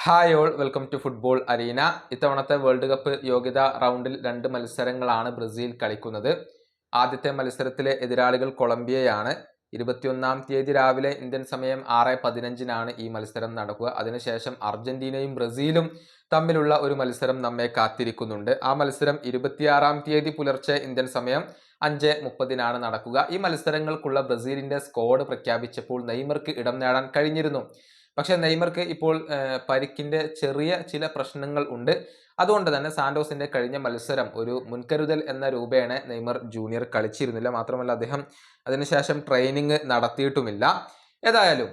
Hi all, welcome to football arena. ഇത്തവണത്തെ world cup യോഗ്യതാ റൗണ്ടിൽ 2 മത്സരങ്ങളാണ് ബ്രസീൽ കളിക്കുന്നത്. ആദ്യത്തെ മത്സരത്തിലെ എതിരാളികൾ കൊളംബിയയാണ്. 21-ാം തീയതി രാവിലെ ഇന്ത്യൻ സമയം 6:15 ഈ മത്സരം നടക്കുക. അതിനുശേഷം അർജന്റീനയും ബ്രസീലും തമ്മിലുള്ള ഒരു മത്സരം നമ്മെ കാത്തിരിക്കുന്നുണ്ട്. ആ മത്സരം 26-ാം തീയതി പുലർച്ചെ ഇന്ത്യൻ സമയം 5:30 നടക്കുക. ഈ മത്സരങ്ങൾക്കുള്ള ബ്രസീലിന്റെ സ്ക്വാഡ് പ്രഖ്യാപിച്ചപ്പോൾ നെയ്മർക്ക് ഇടം നേടാൻ കഴിഞ്ഞിരുന്നു. പക്ഷേ നെയ്മർക്ക് ഇപ്പോൾ പരിക്കിന്റെ ചെറിയ ചില പ്രശ്നങ്ങൾ ഉണ്ട്. അതുകൊണ്ട് തന്നെ സാന്റോസിന്റെ കഴിഞ്ഞ മത്സരം ഒരു മുൻകരുതൽ എന്ന രൂപേണ നെയ്മർ ജൂനിയർ കളിച്ചിരുന്നില്ല. മാത്രമല്ല അദ്ദേഹം അതിനുശേഷം ട്രെയിനിങ് നടത്തിയിട്ടുമില്ല. ഏതായാലും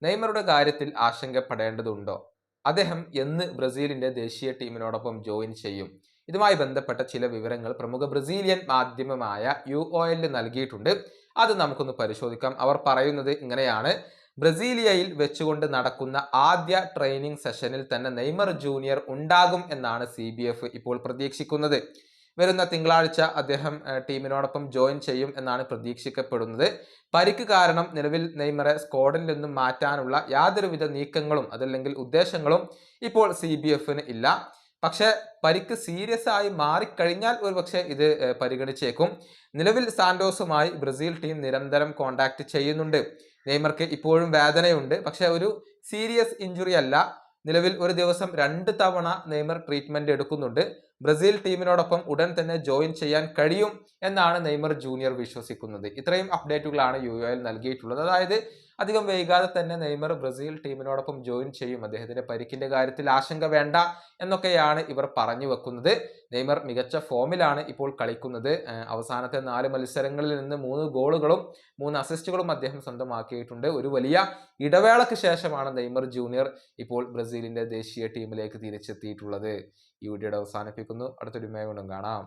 നെയ്മറുടെ കാര്യത്തിൽ ആശങ്കപ്പെടേണ്ടതുണ്ടോ? അദ്ദേഹം എന്ന് ബ്രസീലിന്റെ ദേശീയ ടീമിനോടൊപ്പം ജോയിൻ ചെയ്യും? ഇതുമായി ബന്ധപ്പെട്ട ചില വിവരങ്ങൾ പ്രമുഖ ബ്രസീലിയൻ മാധ്യമമായ UOL നൽകിയിട്ടുണ്ട്. അത് നമുക്കൊന്ന് പരിശോധിക്കാം. അവർ പറയുന്നത് ഇങ്ങനെയാണ്: ബ്രസീലിയയിൽ വെച്ചുകൊണ്ട് നടക്കുന്ന ആദ്യ ട്രെയിനിങ് സെഷനിൽ തന്നെ നെയ്മർ ജൂനിയർ ഉണ്ടാകും എന്നാണ് CBF ഇപ്പോൾ പ്രതീക്ഷിക്കുന്നത്. വരുന്ന തിങ്കളാഴ്ച അദ്ദേഹം ടീമിനോടൊപ്പം ജോയിൻ ചെയ്യും എന്നാണ് പ്രതീക്ഷിക്കപ്പെടുന്നത്. പരിക്ക് കാരണം നിലവിൽ നെയ്മറെ സ്ക്വാഡിൽ നിന്നും മാറ്റാനുള്ള യാതൊരുവിധ നീക്കങ്ങളും അതല്ലെങ്കിൽ ഉദ്ദേശങ്ങളും ഇപ്പോൾ CBFന് ഇല്ല. പക്ഷേ പരിക്ക് സീരിയസ് ആയി മാറിക്കഴിഞ്ഞാൽ ഒരുപക്ഷെ ഇത് പരിഗണിച്ചേക്കും. നിലവിൽ സാന്റോസുമായി ബ്രസീൽ ടീം നിരന്തരം കോണ്ടാക്ട് ചെയ്യുന്നുണ്ട്. നെയ്മർക്ക് ഇപ്പോഴും വേദനയുണ്ട്, പക്ഷെ ഒരു സീരിയസ് ഇഞ്ചുറി അല്ല. നിലവിൽ ഒരു ദിവസം 2 തവണ നെയ്മർ ട്രീറ്റ്മെന്റ് എടുക്കുന്നുണ്ട്. ബ്രസീൽ ടീമിനോടൊപ്പം ഉടൻ തന്നെ ജോയിൻ ചെയ്യാൻ കഴിയും എന്നാണ് നെയ്മർ ജൂനിയർ വിശ്വസിക്കുന്നത്. ഇത്രയും അപ്ഡേറ്റുകളാണ് UOL നൽകിയിട്ടുള്ളത്. അതായത് അധികം വൈകാതെ തന്നെ നെയ്മർ ബ്രസീൽ ടീമിനോടൊപ്പം ജോയിൻ ചെയ്യും. അദ്ദേഹത്തിന്റെ പരിക്കിന്റെ കാര്യത്തിൽ ആശങ്ക വേണ്ട എന്നൊക്കെയാണ് ഇവർ പറഞ്ഞു വെക്കുന്നത്. നെയ്മർ മികച്ച ഫോമിലാണ് ഇപ്പോൾ കളിക്കുന്നത്. അവസാനത്തെ 4 മത്സരങ്ങളിൽ നിന്ന് 3 ഗോളുകളും 3 അസിസ്റ്റുകളും അദ്ദേഹം സ്വന്തമാക്കിയിട്ടുണ്ട്. ഒരു വലിയ ഇടവേളയ്ക്ക് ശേഷമാണ് നെയ്മർ ജൂനിയർ ഇപ്പോൾ ബ്രസീലിന്റെ ദേശീയ ടീമിലേക്ക് തിരിച്ചെത്തിയിട്ടുള്ളത്. ഈ വീഡിയോയുടെ അവസാനിപ്പിക്കുന്നു. അടുത്തൊരു വീഡിയോയിൽ കാണാം.